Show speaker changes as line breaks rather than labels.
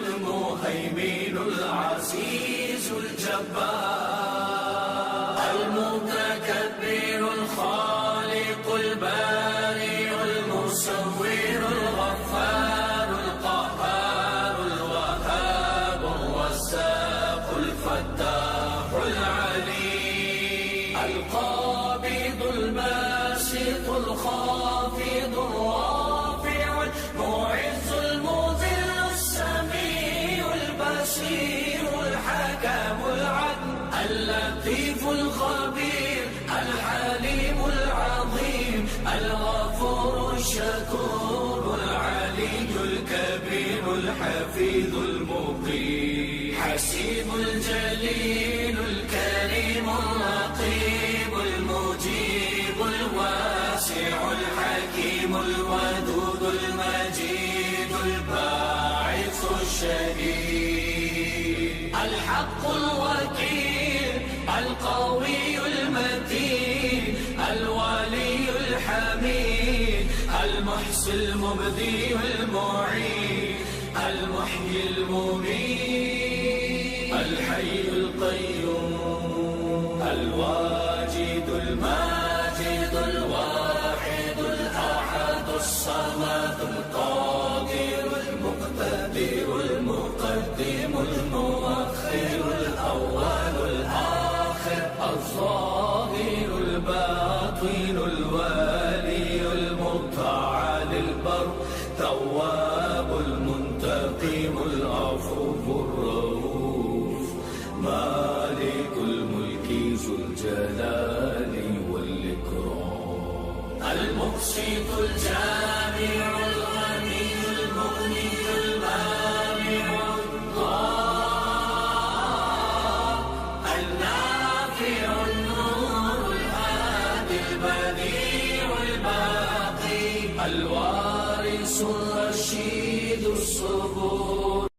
المهيمن العزيز الجبار، المتكبر الخالق البارئ المصور الغفار القهار الوهاب الرزاق الفتاح العليم، القابض الباسط الخافض الرافع المعز المذل السميع البصير الحكم العدل اللطيف الخبير الحليم العظيم الغفور الشكور العلي الكبير الحفيظ المقيم، حسيب الجليل الكريم الرقيب المجيب الواسع الحكيم الودود المجيد الباعث الشهيد، الحق الوكيل القوي المتين الولي الحميد المحصي المبدي المعيد المحيي المميت الحي القيوم الواجد الماجد الواحد الأحد الصمد القادر المقتدر المقدم المؤخر الأول الآخر الظاهر الباطن الوالي المتعال البر تواب المنتقم العفو الرؤوف مالك الملك ذو الجلال والإكرام، المقسط الجامع الغني المغني المانع النافع النور الهادي البديع الباقي الوارث الرشيد الصبور.